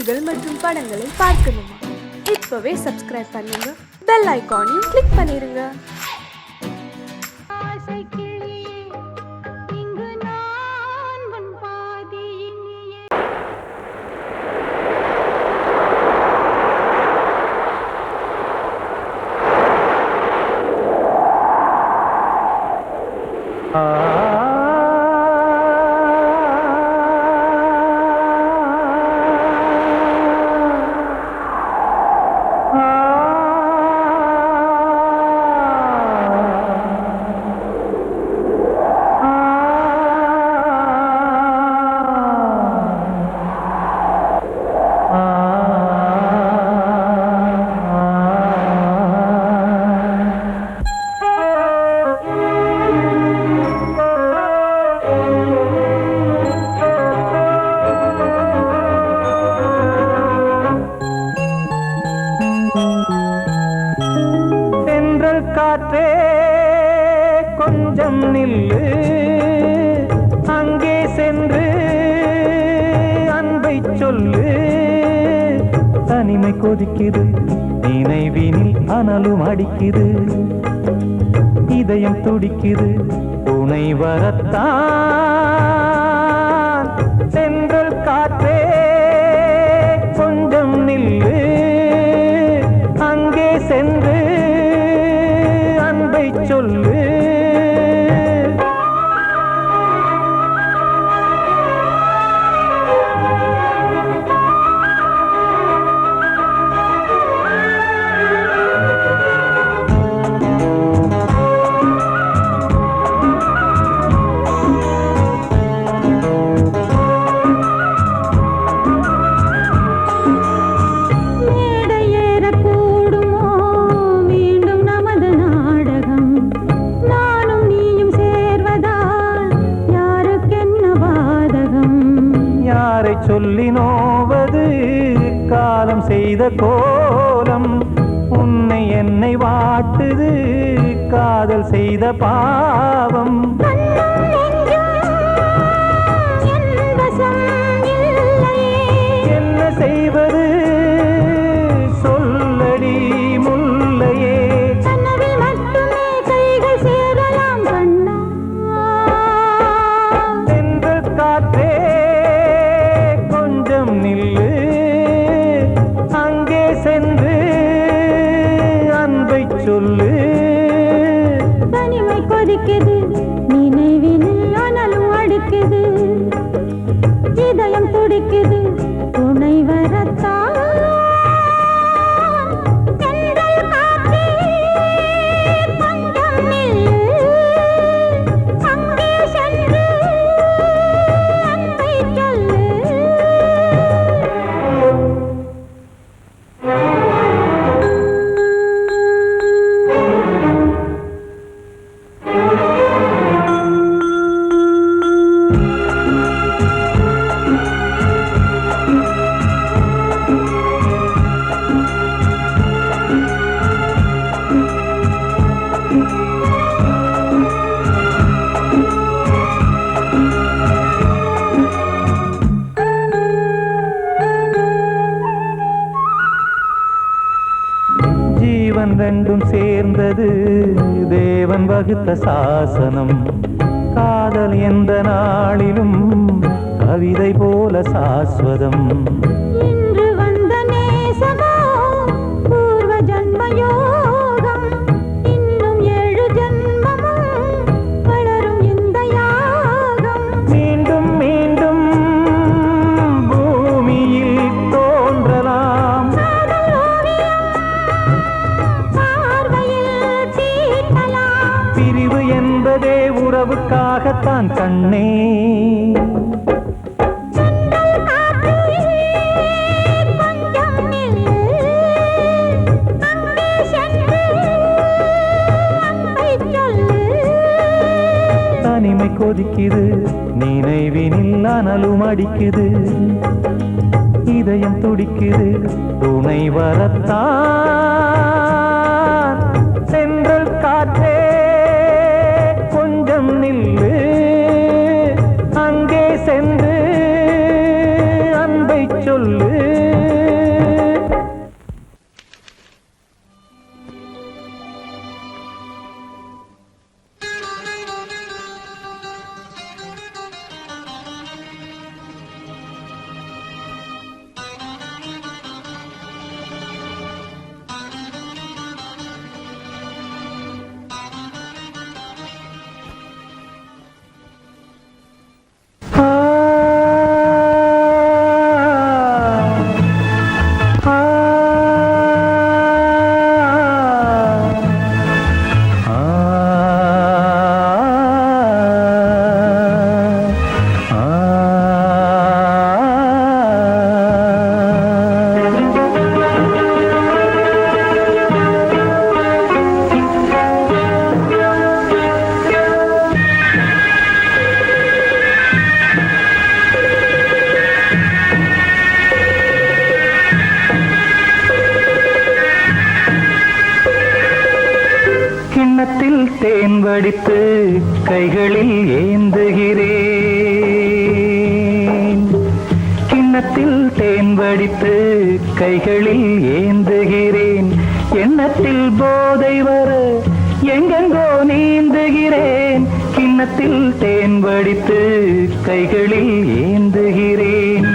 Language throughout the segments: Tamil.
செய்திகள் மற்றும் படங்களை பார்க்கணுமா? இப்பவே சப்ஸ்கிரைப் பண்ணுங்க, பெல் ஐகானையும் கிளிக் பண்ணிருங்க. காற்றே கொஞ்சம் நில்லு, அங்கே சென்று அன்பை சொல்லு. தனிமை கொதிக்குது, நினைவினில் அனலும் அடிக்குது, இதயம் துடிக்குது, துணை வரத்தான். சென்றல் காற்றே கொஞ்சம் நில்லு, அங்கே சென்று சொல்லு. சொல்லி நோவது காலம் செய்த கோலம், உன்னை என்னை வாட்டுது காதல் செய்த பாவம். என்ன செய்வது சொல்லடி முல்லையே, சென்றல் காற்றே நில்லு, அங்கே சென்று அன்பை சொல்லு. தனிமை கொதிக்குது, நினைவினில் அனலும் அடிக்குது, இதயம் துடிக்குது, துணை வரத்தான். ஜீவன் ரெண்டும் சேர்ந்தது தேவன் வகுத்த சாசனம். காதல் எந்த நாளிலும் கவிதை போல சாஸ்வதம். இன்று வந்த நேசமோ பூர்வ ஜன்மயோகம், இன்னும் 7 ஜன்மமும் வளரும் இந்த யாகம். மீண்டும் மீண்டும் பூமியில் தோன்றலாம், பிரிவு என்பதே உறவுக்காகத்தான் கண்ணே. தனிமை கொதிக்குது, நினைவினில் அனலும் அடிக்குது, இதயம் துடிக்குது, துணை வரத்தான். சென்றல் காற்றே கொஞ்சம் நில்லு, அங்கே சென்று அன்பை சொல்லு. தேன் வடித்து கைகளில் ஏந்துகிறேன். கிண்ணத்தில் தேன் வடித்து கைகளில் ஏந்துகிறேன். எண்ணத்தில் போதை வர எங்கெங்கோ நீந்துகிறேன். கிண்ணத்தில் தேன் வடித்து கைகளில் ஏந்துகிறேன்.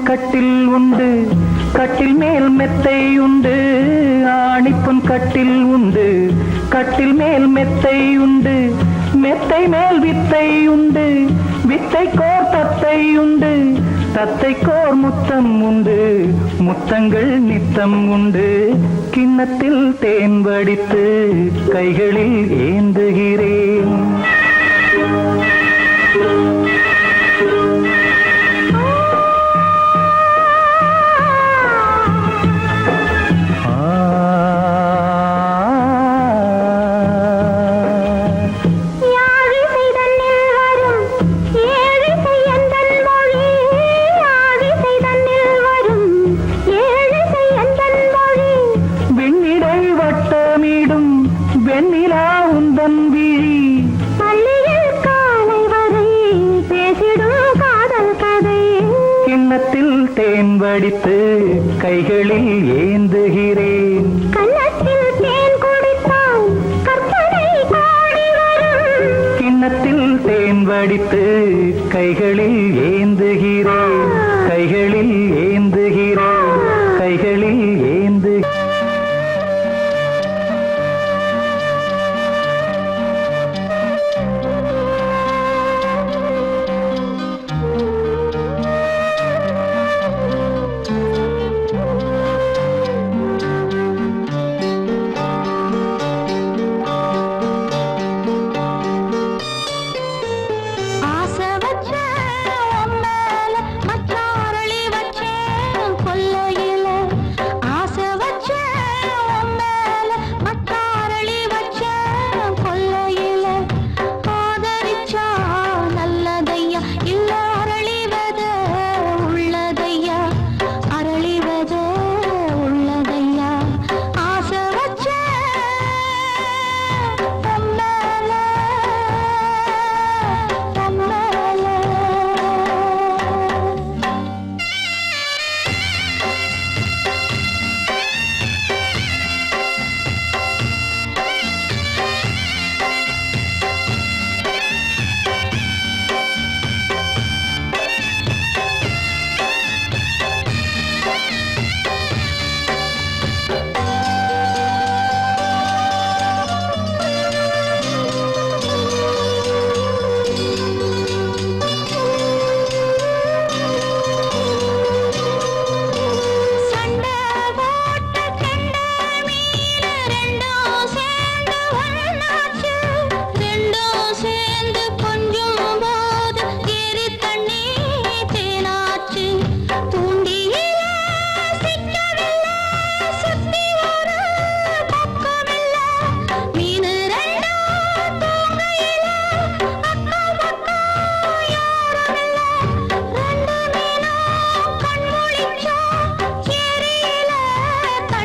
கட்டில் உண்டு, கட்டில் மேல் மெத்தை உண்டு. ஆணிப்பொன் கட்டில் உண்டு, கட்டில் மேல் மெத்தை உண்டு. மெத்தை மேல் வித்தை உண்டு, வித்தை கோர் தத்தை உண்டு. தத்தை கோர் முத்தம் உண்டு, முத்தங்கள் நித்தம் உண்டு. கிண்ணத்தில் தேன் வடித்து கைகளில் ஏந்துகிறேன். வெண்ணிலா உந்தன் விழி பள்ளியில் காலை வரை பேசிடும் காதல் கதை. கிண்ணத்தில் தேன் வடித்து கைகளில் ஏந்துகிறேன். கண்ணத்தில் தேன் குடித்தால் கற்பனை கோடி வரும். கிண்ணத்தில் தேன் வடித்து கைகளில் ஏந்துகிறேன். கைகளில் ஏந்துகிறேன். கைகளில் ஏந்து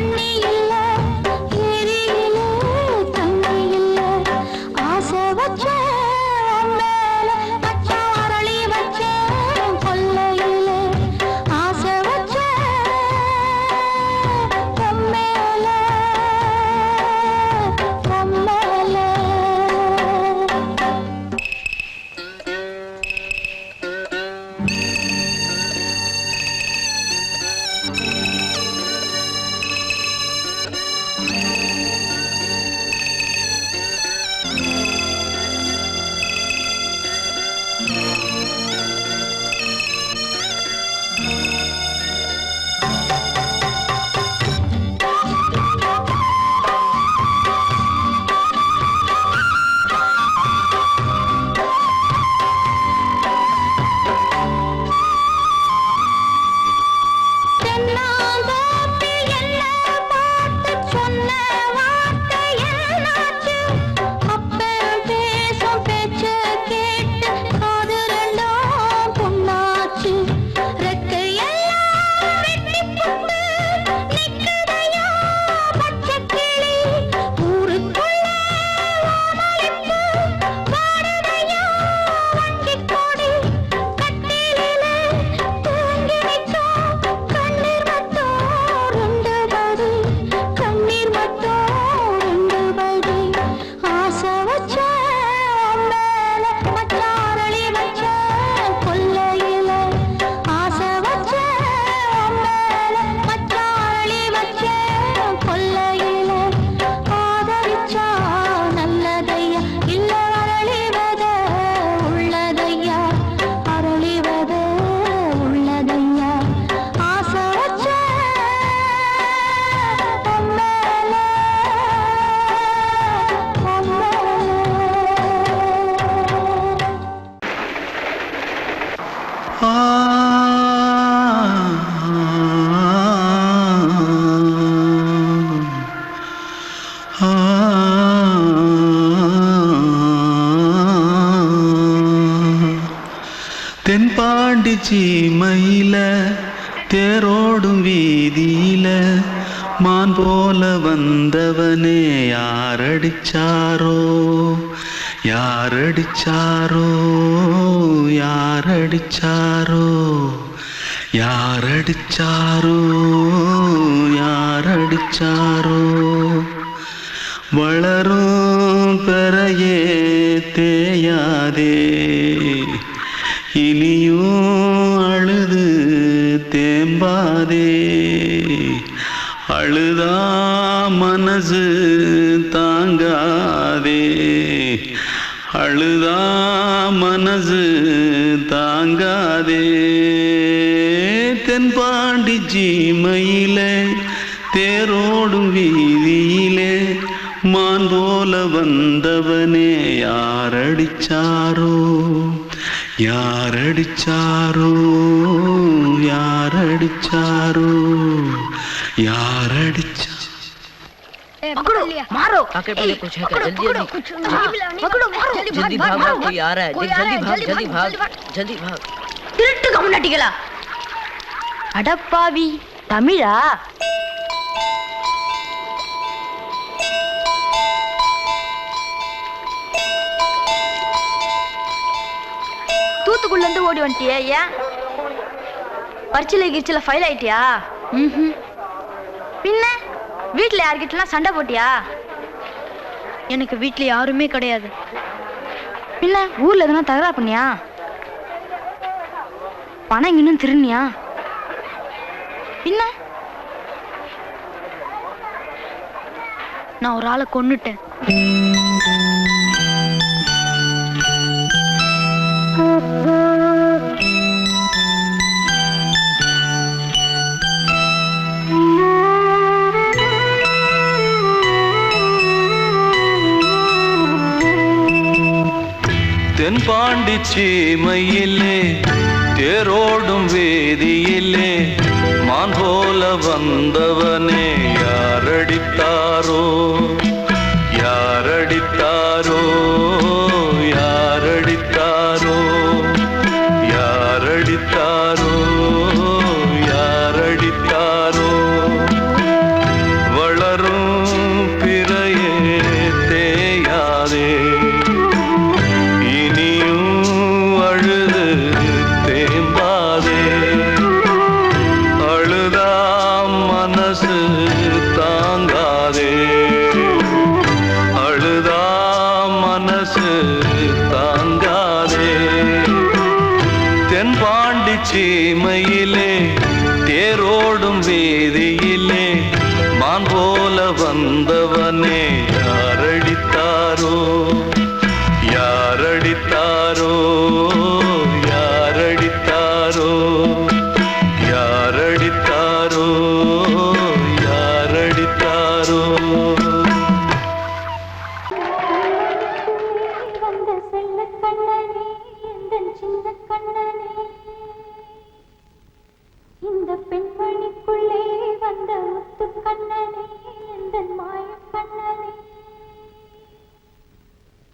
தண்ணி இல்ல ஏரியிலே தண்ணி இல்ல ஆசை வச்ச மேல மச்சான் அரளி வச்ச கொல்லையில ஆசை வச்ச மேல தென்பாண்டி சீமையில தேரோடும் வீதியில மான் போல வந்தவனே யாரடிச்சாரோ யாரடிச்சாரோ யாரடிச்சாரோ யாரடிச்சாரோ யாரடிச்சாரோ வளரும் பெறையே தேயாதே இனியும் அழுது தேம்பாதே அழுதா மனசு தாங்காதே அழுதா மனசு தாங்காதே தென்பாண்டி சீமையிலே தேரோடும் வீதியிலே மான் போல வந்தவனே யாரடிச்சாரோ யாரடிச்சாரோ யாரடிச்சாரோ யாரடிச்சா पकड़ो मारो आके पहले कुछ है क्या जल्दी जल्दी पकड़ो मारो जल्दी भाग भाग कोई आ रहा है जल्दी भाग जल्दी भाग திருட்டு கம்முனட்டிகளா அடப்பாவி தமிழா தூத்துக்குள்ள இருந்து ஓடி வந்துட்டியா ஏன் பரிச்சையில கிரிச்சில ஃபைல் ஆயிட்டியா பின்ன வீட்டுல யார்கிட்டலாம் சண்டை போட்டியா எனக்கு வீட்டுல யாருமே கிடையாது பின்ன ஊர்ல எதுனா தகராறு பண்ணியா பணம் இன்னும் திருநியா பின்ன நான் ஒரு ஆளை கொன்னுட்டேன் தென்பாண்டி சீமையிலே தேரோடும் வேதியிலே மான் போல வந்தவனே யாரடித்தாரோ யாரடித்தாரோ யாரடித்தாரோ யாரடித்தாரோ யாரடித்தாரோ வந்தவனே யாரடித்தாரோ யாரடித்தாரோ யாரடித்தாரோ யாரடித்தாரோ யாரடித்தாரோ வந்த செல்ல கண்ணனே எந்தன் சின்ன கண்ணனே இந்த பெண்மணிக்குள்ளே வந்த முத்து கண்ணனே எந்தன் மாய கண்ணனே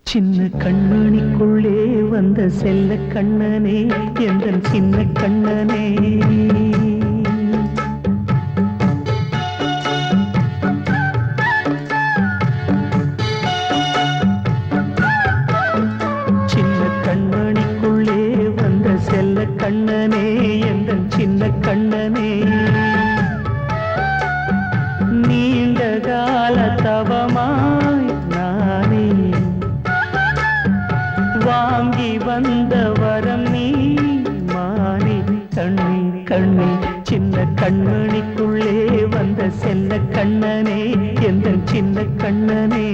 சின்ன கண்மணிக்குள்ளே வந்த செல்ல கண்ணனே எந்தன் சின்ன கண்ணனே சின்ன கண்மணிக்குள்ளே வந்த செல்ல கண்ணனே எந்தன் சின்ன கண்ணனே நீண்ட கால தவமாய் நானே வாங்கி வந்த வரம் நீ மாறி கண்ணி கண்ணி சின்ன கண்மணிக்குள்ளே வந்த செல்ல கண்ணனே எந்தன் சின்ன கண்ணனே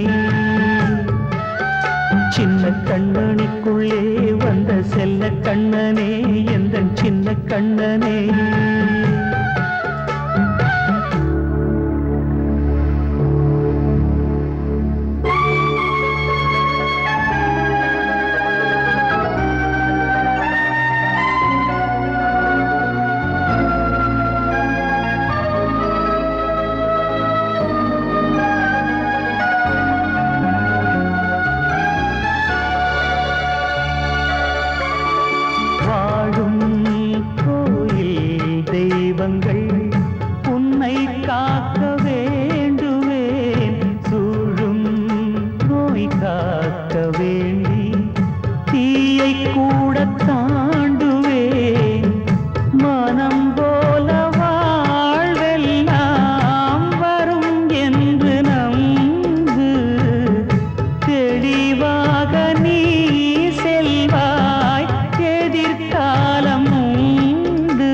சின்ன கண்மணிக்குள்ளே வந்த செல்ல கண்ணனே எந்தன் சின்ன கண்ணனே வாழும் கோயில் தெய்வங்கள் உன்னை காக்க வேண்டுவேன் சூழும் நோய் காக்க வேண்டி தீயை கூட தாண்டுவேன் மனம் போல வாழ்வெல்லாம் வரும் என்று நம்பு தெளிவாக நீ செல்வாய் எதிர்காலம் உண்டு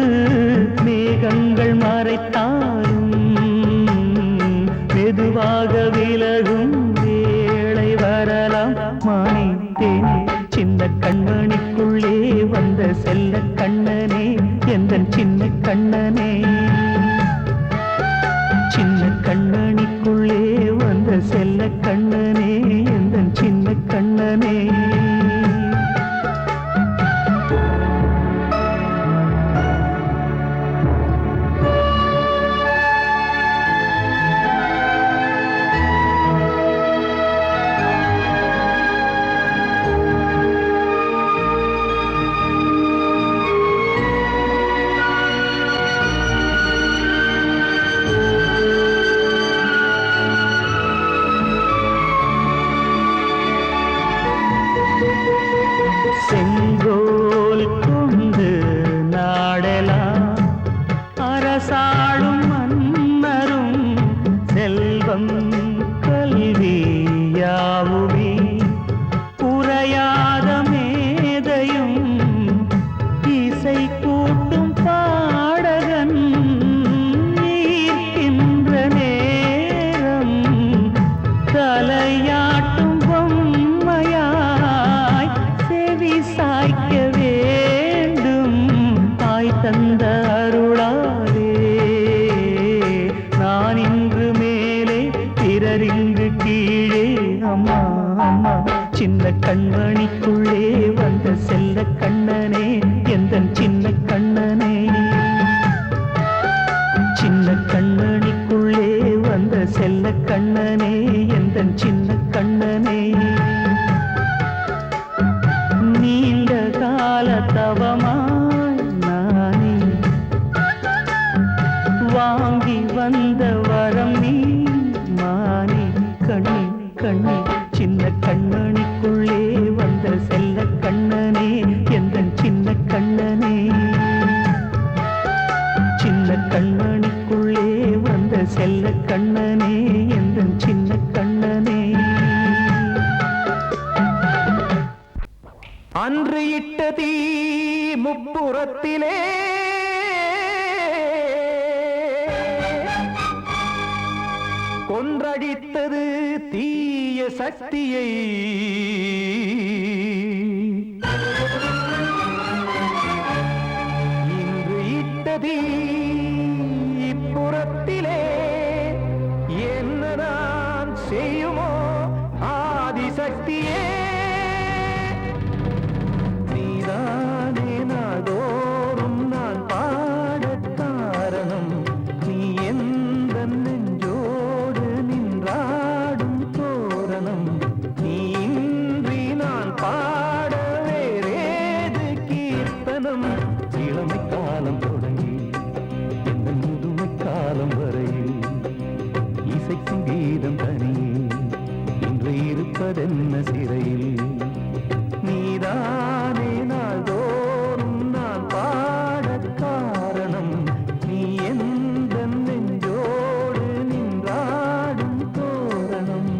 மேகங்கள் மறைத்தாலும் மெதுவாக விலகும் வேளை வரலாம் மானித்தேனே சின்ன கண்மணிக்குள்ளே வந்த செல்ல கண்ணனே எந்தன் சின்ன கண்ணனே சின்ன கண்மணிக்குள்ளே வந்த செல்ல கண்ணனே எந்தன் சின்ன கண்ணனே செங்கோல் கொண்டு நாடலாம் அரசாளும் மன்னரும் செல்வம் கல்வி யாவுமே உரையாத மேதையும் இசை கூட்டும் பாடகன் ஈர்க்கின்ற நேரம் தலையாட்டும் பொம்மையாய் செவி சாய்க்க வேண்டும் தாய் தந்த அருளாலே நான் இன்று மேலே பிறரிங்கு கீழே அம்மா அம்மா சின்ன கண்மணிக்குள்ளே வந்த செல்ல கண்ணனே எந்தன் சின்ன கண்ணனே சின்ன கண்மணிக்குள்ளே வந்த செல்ல கண்ணனே எந்தன் சின்ன கண்ணனே நீண்ட கால தவமாய் நானே வாங்கி வந்த வரம் நீ மானே கண்ணி கண்ணி சின்ன கண்மணிக்குள்ளே வந்த செல்ல கண்ணனே எந்தன் சின்ன கண்ணனே சின்ன கண்மணிக்குள்ளே வந்த செல்ல கண்ணனே எந்தன் சின்ன கண்ணனே அன்று இட்ட தீ முப்புறத்திலே கொன்றடித்தது தீய சக்தியை. இன்று இட்டதீ இப்புறத்திலே என்னதான் செய்யுமோ ஆதிசக்தியே. நீதானே நாள்தோறும் நான் பாடக் காரணம். நீ எந்த நெஞ்சோடு நின்றாடும் தோரணம். நீ இன்றி நான் பாட வேறேது கீர்த்தனம். இளமை காலம் தொடங்கி எந்த முதுமை காலம் வரையில் இசைக்கும் கீதம் தனியே இன்று இருப்பதென்ன சிறையில். நீதானே நாள்தோறும் நான் பாடக் காரணம். நீ எந்த நெஞ்சோடு நின்றாடும் தோரணம்.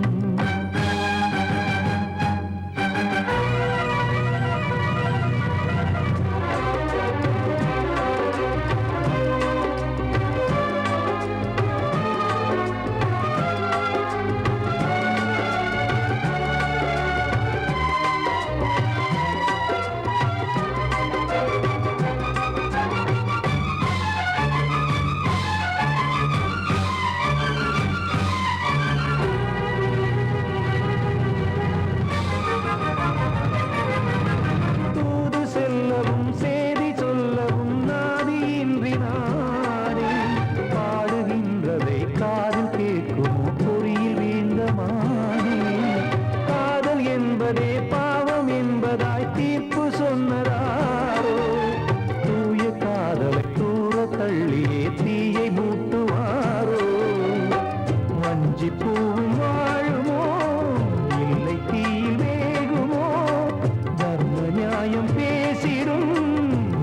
தூது செல்லவும் சேதி சொல்லவும் நாதியின்றி நானே பாடுகின்றதை காதில் கேட்குமோ பொறியில் வீழ்ந்த மானே. காதல் என்பதே பாவம் என்பதாய் தீர்ப்பு சொன்னதாரோ. தூய காதலை தூர தள்ளியே தீயை மூட்டுவாரோ. வஞ்சி பூவும் வாழுமோ இல்லை தீயில் வேகுமோ. தர்ம நியாயம் பேசிடும்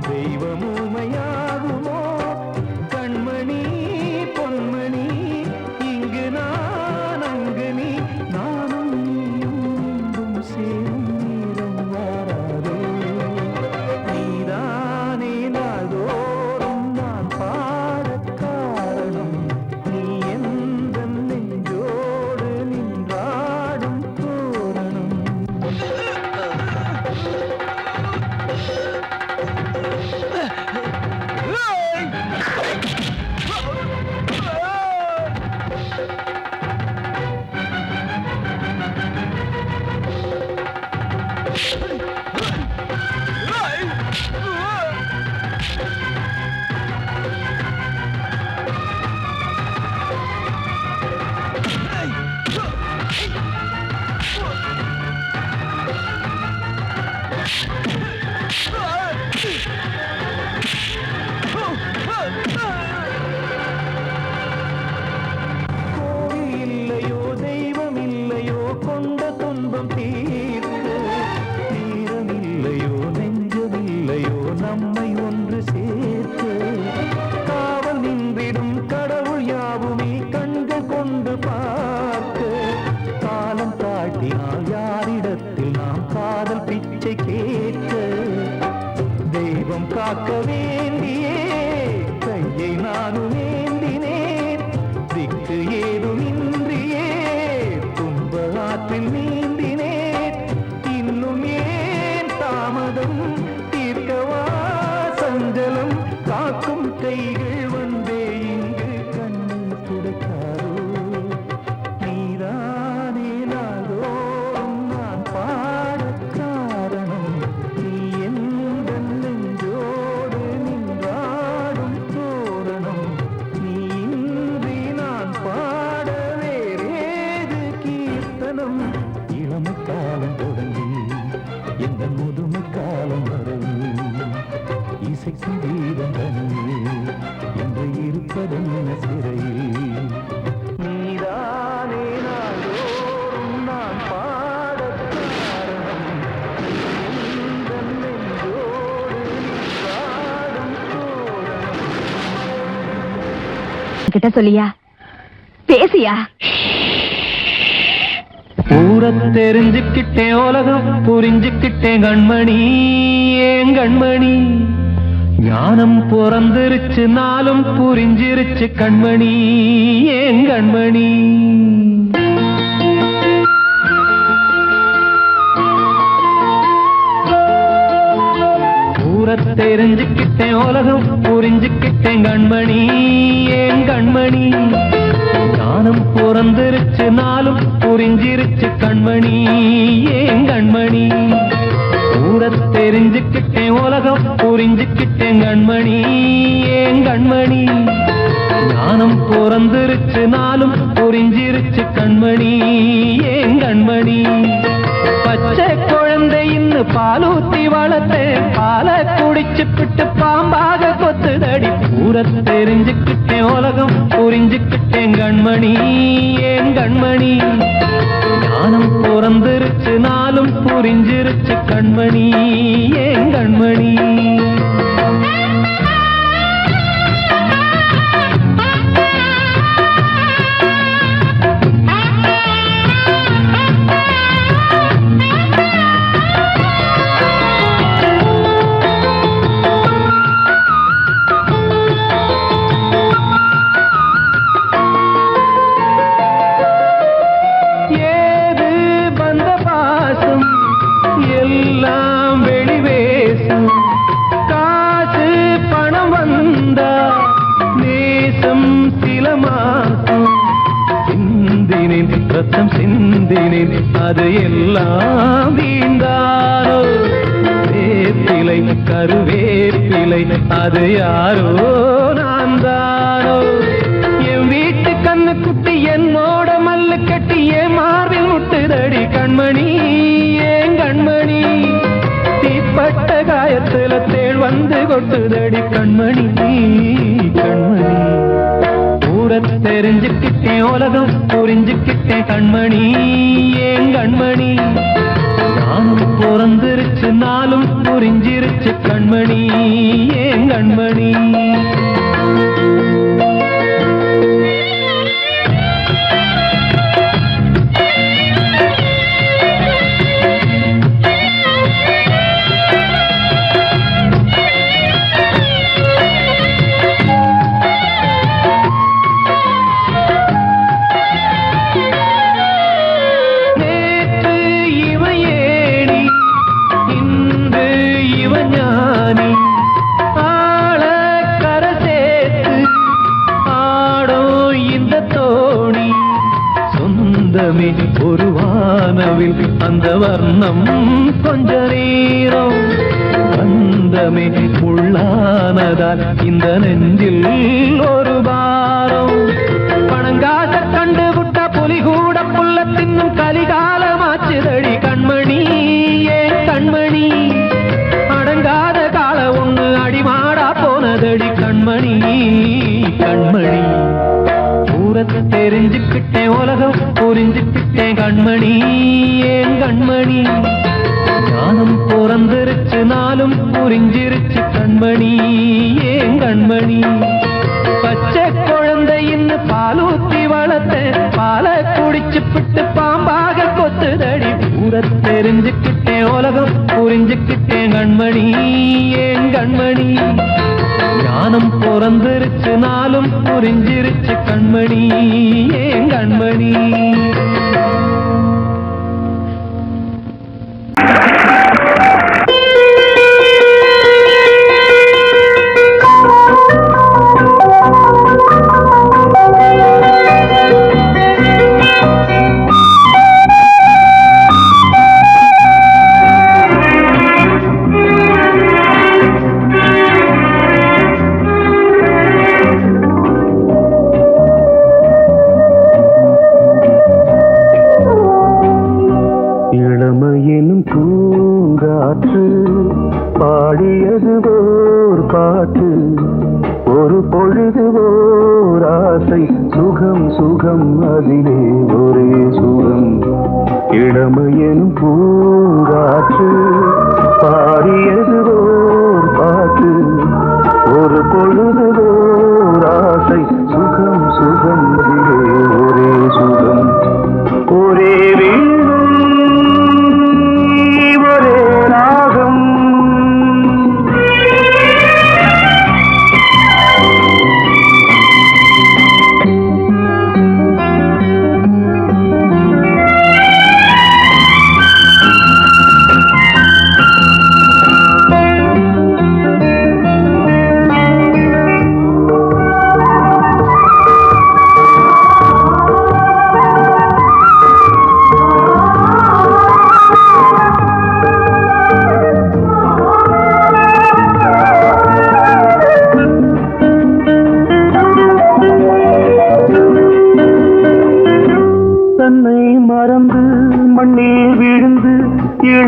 தெய்வம் ஊமையாகுமோ. கண்மணி பொன்மணி இங்கு நான் அங்கு நீ நானும் நீயும் மீண்டும் சேரும் நேரம் வாராதோ. நீதானே நாள்தோறும் நான் பாடக் காரணம். நீ எந்த நெஞ்சோடு நின்றாடும் தோரணம். கோவில் இல்லையோ தெய்வம் இல்லையோ கொண்ட துன்பம் தீர்க்க. தீரம் இல்லையோ நெஞ்சமில்லையோ நம்மை ஒன்று சேர்க்க. காவல் நின்றிடும் கடவுள் யாவுமே கண்கள் கொண்டு பார்க்க. காலம் தாட்டினால் யாரிடத்தில் நாம் காதல் பிச்சை கேட்க. தெய்வம் காக்க வேண்டியே கையை நானும் ஏந்தினேன். திக்கு ஏதுமின்றியே துன்ப ஆற்றில் நீந்தினேன். இன்னும் ஏன் தாமதம் தீர்க்கவா சஞ்சலம். காக்கும் கைகள் வந்தே இங்கு கண்ணில் துடைக்காரோ. நீதானே நாள்தோறும் நான் பாடக் காரணம். நீ எந்த நெஞ்சோடு நின்றாடும் தோரணம். நீ இன்றி நான் பாட வேறேது கீர்த்தனம். இளமை காலம் தொடங்கி எந்த முதுமை காலம் வரையில் இசைக்கும் கீதம் தனியே என்று இருப்பதென்ன சிறையில். நீதானே நாள்தோறும் நான் பாடக் காரணம். நீ எந்த நெஞ்சோடு நின்றாடும் தோரணம். கிட்ட சொல்லியா பேசியா. ஊரத் தெரிஞ்சுக்கிட்டேன் உலகம் புரிஞ்சுக்கிட்டேன் கண்மணி ஏன் கண்மணி. ஞானம் பிறந்திருச்சு நாளும் புரிஞ்சிருச்சு கண்மணி ஏன் கண்மணி தெரிஞ்சுக்கிட்டேன் உலகம் புரிஞ்சுக்கிட்டேன் கண்மணி ஏன் கண்மணி ஞானம் பிறந்திருச்சு நாளும் புரிஞ்சிருச்சு கண்மணி ஏன் கண்மணி தெரிஞ்சுக்கிட்டேன் உலகம் புரிஞ்சுக்கிட்டேன் கண்மணி ஏன் கண்மணி ஞானம் பிறந்திருச்சு நாளும் புரிஞ்சிருச்சு கண்மணி ஏன் கண்மணி பச்சை குழந்தையின்னு பாலூத்தி வளர்த்தேன் பாலை குடிச்சு பிட்டு பாம்பாக கொத்துதடி தெரிஞ்சுக்கிட்டேன் உலகம் புரிஞ்சுக்கிட்டேன் கண்மணி ஏன் கண்மணி ஞானம் பிறந்திருச்சு நாளும் புரிஞ்சிருச்சு கண்மணி ஏன் கண்மணி ரத்தம் சிந்தினேன் அது எல்லாம் வீண்டாரோ வேப்பிலை கருவேப்பிலை அது யாரோ நான் தானோ என் வீட்டு கண்ணு குட்டி என்னோட மல்லு கட்டி என் மார்பில் முட்டுதடி கண்மணி ஏன் கண்மணி தீப்பட்ட காயத்துல தேள் வந்து கொட்டுதடி கண்மணி கண்மணி தெரிஞ்சுக்கிட்டேன் உலகம் புரிஞ்சுக்கிட்டேன் கண்மணி ஏன் கண்மணி ஞானம் பிறந்திருச்சு நாளும் புரிஞ்சிருச்சு கண்மணி ஏன் கண்மணி ஒரு வானவில் அந்த வர்ணம் கொஞ்ச நேரம் வந்தமே உள்ளானதால் இந்த நெஞ்சில் ஒரு பாரம் பணங்காச கண்டு விட்ட புலி கூட புல்ல தின்னும் கலிகாலமாச்சுதடி கண்மணி ஏன் கண்மணி அடங்காத கால ஒண்ணு அடிமாடா போனதடி கண்மணி கண்மணி தெரிஞ்சுக்கிட்டேன் உலகம் புரிஞ்சுக்கிட்டேன் கண்மணி ஏன் கண்மணி ஞானம் பிறந்திருச்சு நாளும் புரிஞ்சிருச்சு கண்மணி ஏன் கண்மணி பச்சை குழந்தையின்னு பாலூத்தி வளர்த்தேன் பாலை குடிச்சு பிட்டு பாம்பாக கொத்துதடி தெரிஞ்சுக்கிட்டேன் உலகம் புரிஞ்சுக்கிட்டேன் கண்மணி ஏன் கண்மணி ஞானம் பிறந்திருச்சு நாளும் புரிஞ்சிருச்சு கண்மணி ஏன் கண்மணி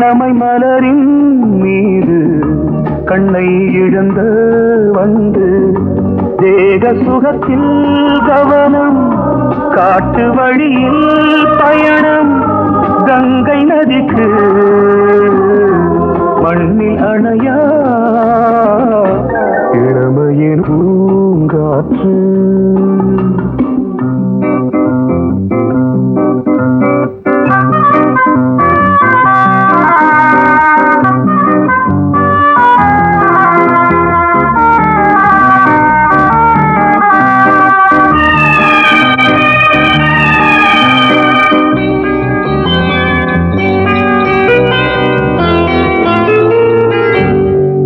இளமை மலரின் மீது கண்ணை இழந்த வந்து தேக சுகத்தில் கவனம் காட்டு வழியில் பயணம் கங்கை நதிக்கு மண்ணில் அணையா இளமையின் பூங்காற்று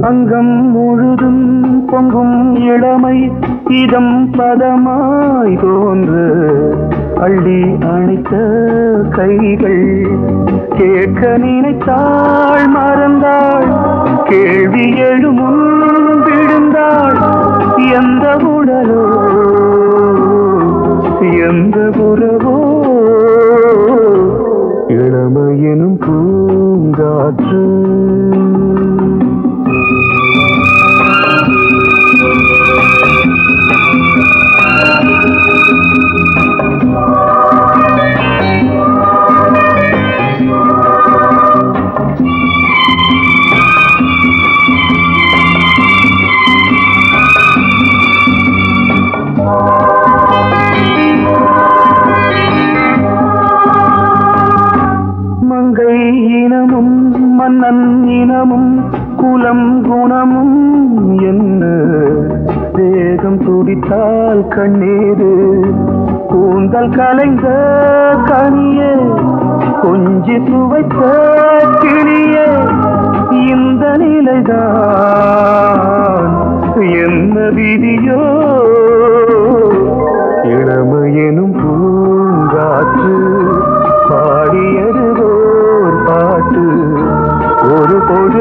அங்கம் முழுதும் பொங்கும் இளமை இதம் பதமாய் தோன்று அள்ளி அணைத்த கைகள் கேட்க நினைத்தாள் மறந்தாள் கேள்வி எழுமுன் விழுந்தாள் எந்த உடலோ எந்த புறவோ இளமையெனும் பூங்காற்று மங்கை இனமும் மன்னன் இனமும் குலம் குணமும் என்ன வேகம் துடித்தால் கண்ணீரு கூந்தல் கலைந்த கனியே கொஞ்சி சுவைத்த கிளியே இந்த நிலைதான் என்ன விதியோ இளமையெனும் பூங்காற்று பாடியது ஓர் பாட்டு ஒரு பொழுது